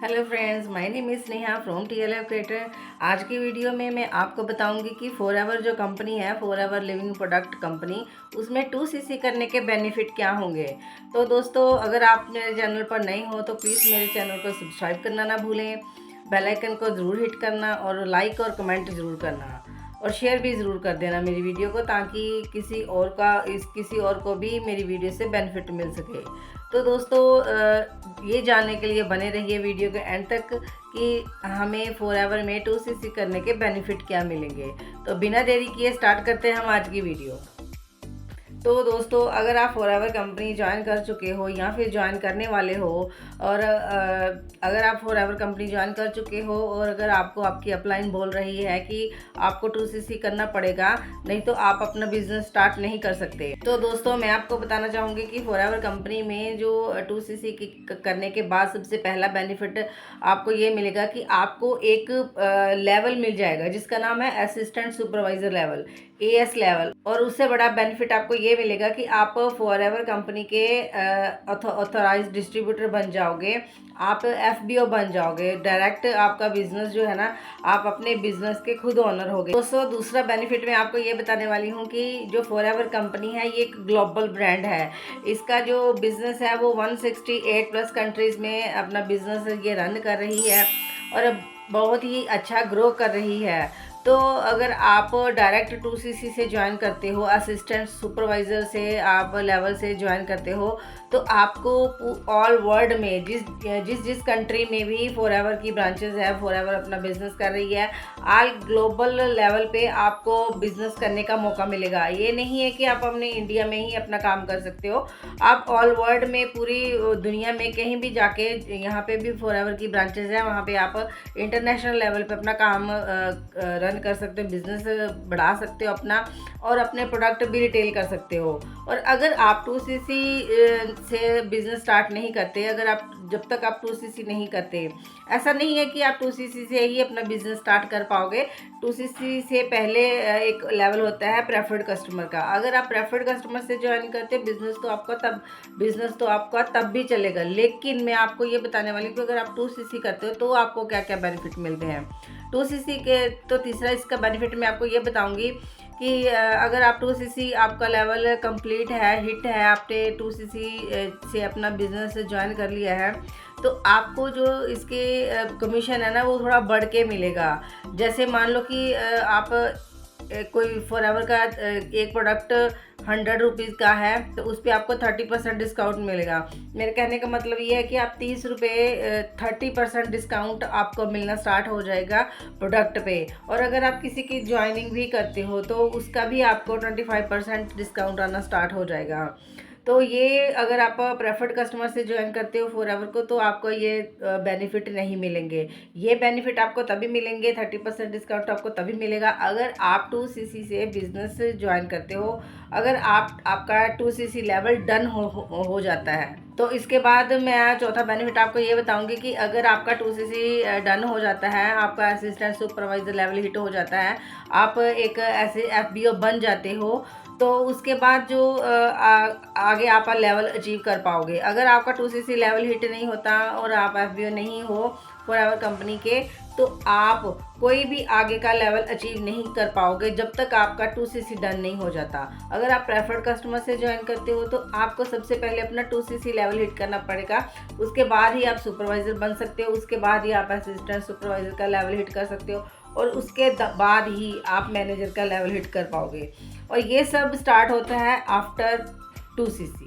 Hello friends, my name is Sneha from TLF creator. आज की video में मैं आपको बताऊंगी कि फॉरएवर जो कंपनी है, फॉरएवर लिविंग प्रोडक्ट कंपनी, उसमें 2cc करने के बेनिफिट क्या होंगे। तो दोस्तों, अगर आप मेरे चैनल पर नए हो तो प्लीज़ मेरे चैनल को सब्सक्राइब करना ना भूलें, बेल आइकन को ज़रूर हिट करना और लाइक और कमेंट ज़रूर करना और शेयर भी ज़रूर कर देना मेरी वीडियो को, ताकि किसी और को भी मेरी वीडियो से बेनिफिट मिल सके। तो दोस्तों, ये जानने के लिए बने रहिए वीडियो के एंड तक कि हमें फॉरएवर में 2cc करने के बेनिफिट क्या मिलेंगे। तो बिना देरी किए स्टार्ट करते हैं हम आज की वीडियो। तो दोस्तों, अगर आप फॉरएवर कंपनी ज्वाइन कर चुके हो या फिर ज्वाइन करने वाले हो और अगर आप फॉरएवर कंपनी ज्वाइन कर चुके हो और अगर आपको आपकी अपलाइन बोल रही है कि आपको 2cc करना पड़ेगा, नहीं तो आप अपना बिजनेस स्टार्ट नहीं कर सकते। तो दोस्तों, मैं आपको बताना चाहूँगी कि फॉरएवर कंपनी में जो 2cc करने के बाद सबसे पहला बेनिफिट आपको ये मिलेगा कि आपको एक लेवल मिल जाएगा जिसका नाम है assistant supervisor level, AS level. और उससे बड़ा बेनिफिट आपको ये मिलेगा कि आप फॉरएवर कंपनी के ऑथराइज्ड डिस्ट्रीब्यूटर बन जाओगे, आप FBO बन जाओगे। डायरेक्ट आपका बिजनेस जो है ना, आप अपने बिजनेस के खुद ओनर होगे। दोस्तों, दूसरा बेनिफिट मैं आपको ये बताने वाली हूँ कि जो फॉरएवर कंपनी है ये एक ग्लोबल ब्रांड है। इसका जो बिजनेस है वो 168 प्लस कंट्रीज में अपना बिजनेस ये रन कर रही है और बहुत ही अच्छा ग्रो कर रही है। तो अगर आप डायरेक्ट 2cc से ज्वाइन करते हो, असिस्टेंट सुपरवाइज़र से आप लेवल से ज्वाइन करते हो, तो आपको ऑल वर्ल्ड में जिस कंट्री में भी फॉरएवर की ब्रांचेस है, फॉरएवर अपना बिजनेस कर रही है, ऑल ग्लोबल लेवल पे आपको बिजनेस करने का मौका मिलेगा। ये नहीं है कि आप अपने इंडिया में ही अपना काम कर सकते हो, आप ऑल वर्ल्ड में पूरी दुनिया में कहीं भी जाके, यहाँ पे भी फॉरएवर की ब्रांचेस हैं, वहाँ पे आप इंटरनेशनल लेवल पे अपना काम रन कर सकते हो, बिजनेस बढ़ा सकते हो अपना, और अपने प्रोडक्ट भी रिटेल कर सकते हो। और अगर आप 2cc से बिजनेस स्टार्ट नहीं करते, जब तक आप 2cc नहीं करते, ऐसा नहीं है कि आप 2cc से ही अपना बिजनेस स्टार्ट कर पाओगे। 2cc से पहले एक लेवल होता है प्रेफर्ड कस्टमर का। अगर आप प्रेफर्ड कस्टमर से ज्वाइन करते हो, बिजनेस तो आपका तब भी चलेगा। लेकिन मैं आपको ये बताने वाली हूँ कि अगर आप 2cc करते हो तो आपको क्या क्या बेनिफिट मिलते हैं 2cc के। तो तीसरा इसका बेनिफिट मैं आपको ये बताऊंगी कि अगर आप 2cc आपका लेवल कंप्लीट है, हिट है, आपने 2cc से अपना बिजनेस ज्वाइन कर लिया है, तो आपको जो इसके कमीशन है ना, वो थोड़ा बढ़ के मिलेगा। जैसे मान लो कि आप कोई फॉरएवर का एक प्रोडक्ट 100 रुपीज़ का है, तो उस पर आपको 30% डिस्काउंट मिलेगा। मेरे कहने का मतलब ये है कि आप 30 रुपये 30% डिस्काउंट आपको मिलना स्टार्ट हो जाएगा प्रोडक्ट पे। और अगर आप किसी की ज्वाइनिंग भी करते हो तो उसका भी आपको 25% डिस्काउंट आना स्टार्ट हो जाएगा। तो ये अगर आप प्रेफर्ड कस्टमर से ज्वाइन करते हो फॉरएवर को, तो आपको ये बेनिफिट नहीं मिलेंगे। ये बेनिफिट आपको तभी मिलेंगे, 30% डिस्काउंट आपको तभी मिलेगा अगर आप 2cc से बिजनेस ज्वाइन करते हो, अगर आपका 2cc लेवल डन हो जाता है। तो इसके बाद मैं चौथा बेनिफिट आपको ये बताऊंगी कि अगर आपका 2cc डन हो जाता है, आपका असिस्टेंट सुपरवाइजर लेवल हिट हो जाता है, आप एक ऐसे FBO बन जाते हो, तो उसके बाद जो आगे आप लेवल अचीव कर पाओगे। अगर आपका 2cc लेवल हिट नहीं होता और आप FBO नहीं हो फॉरएवर कंपनी के, तो आप कोई भी आगे का लेवल अचीव नहीं कर पाओगे जब तक आपका 2cc डन नहीं हो जाता। अगर आप प्रेफर्ड कस्टमर से ज्वाइन करते हो तो आपको सबसे पहले अपना 2cc लेवल हिट करना पड़ेगा, उसके बाद ही आप सुपरवाइज़र बन सकते हो, उसके बाद ही आप असिस्टेंट सुपरवाइज़र का लेवल हिट कर सकते हो, और उसके बाद ही आप मैनेजर का लेवल हिट कर पाओगे। और ये सब स्टार्ट होता है आफ्टर 2cc।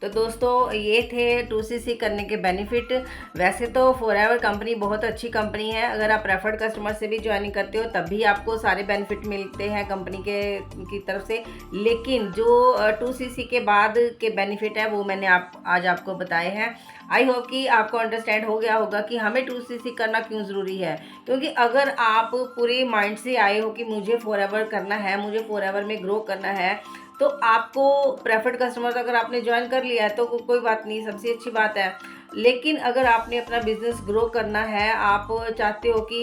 तो दोस्तों, ये थे 2cc करने के बेनिफिट। वैसे तो फॉरएवर कंपनी बहुत अच्छी कंपनी है, अगर आप प्रेफर्ड कस्टमर से भी ज्वाइनिंग करते हो तब भी आपको सारे बेनिफिट मिलते हैं कंपनी की तरफ से। लेकिन जो 2cc के बाद के बेनिफिट है वो मैंने आज आपको बताए हैं। आई होप कि आपको अंडरस्टैंड हो गया होगा कि हमें 2cc करना क्यों ज़रूरी है। क्योंकि अगर आप पूरे माइंड से आए हो कि मुझे फॉरएवर करना है, मुझे फॉरएवर में ग्रो करना है, तो आपको प्रेफर्ड कस्टमर अगर आपने ज्वाइन कर लिया है तो कोई बात नहीं, सबसे अच्छी बात है। लेकिन अगर आपने अपना बिजनेस ग्रो करना है, आप चाहते हो कि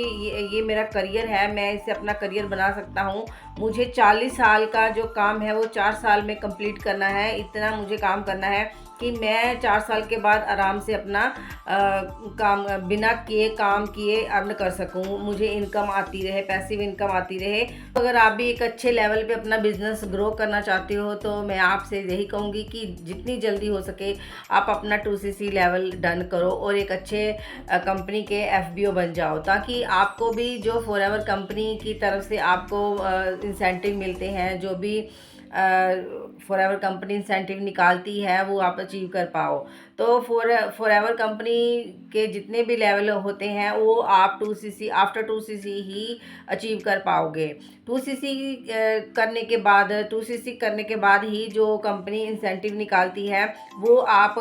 ये मेरा करियर है, मैं इसे अपना करियर बना सकता हूँ, मुझे 40 साल का जो काम है वो 4 साल में कंप्लीट करना है। इतना मुझे काम करना है कि मैं 4 साल के बाद आराम से अपना काम बिना काम किए अर्न कर सकूं, मुझे इनकम आती रहे, पैसिव इनकम आती रहे। तो अगर आप भी एक अच्छे लेवल पे अपना बिजनेस ग्रो करना चाहते हो तो मैं आपसे यही कहूँगी कि जितनी जल्दी हो सके आप अपना 2cc लेवल डन करो और एक अच्छे कंपनी के FBO बन जाओ, ताकि आपको भी जो फॉरएवर कंपनी की तरफ से आपको इंसेंटिव मिलते हैं, जो भी फॉरएवर कंपनी इंसेंटिव निकालती है, वो आप अचीव कर पाओ। तो फॉरएवर कंपनी के जितने भी लेवल होते हैं वो आप 2cc आफ्टर 2cc ही अचीव कर पाओगे। 2cc करने के बाद ही जो कंपनी इंसेंटिव निकालती है वो आप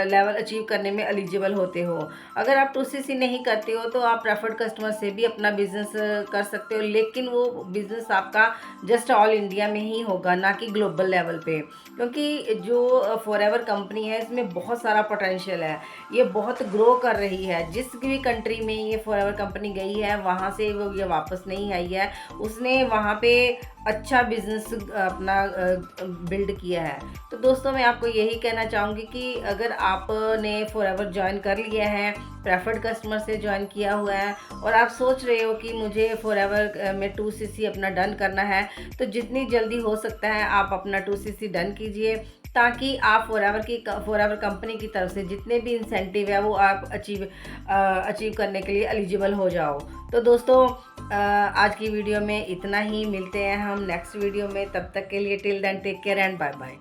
लेवल अचीव करने में एलिजिबल होते हो। अगर आप 2cc नहीं करते हो तो आप प्रेफर्ड कस्टमर से भी अपना बिजनेस कर सकते हो, लेकिन वो बिजनेस आपका जस्ट ऑल इंडिया में ही होगा, ना कि ग्लोबल लेवल पे, क्योंकि जो फॉरएवर कंपनी है इसमें बहुत सारा पोटेंशियल है, ये बहुत ग्रो कर रही है। जिस भी कंट्री में ये फॉरएवर कंपनी गई है वहाँ से वो ये वापस नहीं आई है, उसने वहाँ पे अच्छा बिजनेस अपना बिल्ड किया है। तो दोस्तों मैं आपको यही कहना चाहूँगी कि अगर आपने फॉरएवर ज्वाइन कर लिया है, प्रेफर्ड कस्टमर से ज्वाइन किया हुआ है और आप सोच रहे हो कि मुझे फॉरएवर में 2cc अपना डन करना है, तो जितनी जल्दी हो सकता है आप अपना 2cc डन कीजिए, ताकि आप फॉरएवर कंपनी की तरफ से जितने भी इंसेंटिव है वो आप अचीव करने के लिए एलिजिबल हो जाओ। तो दोस्तों आज की वीडियो में इतना ही, मिलते हैं हम नेक्स्ट वीडियो में। तब तक के लिए till then take care and bye bye.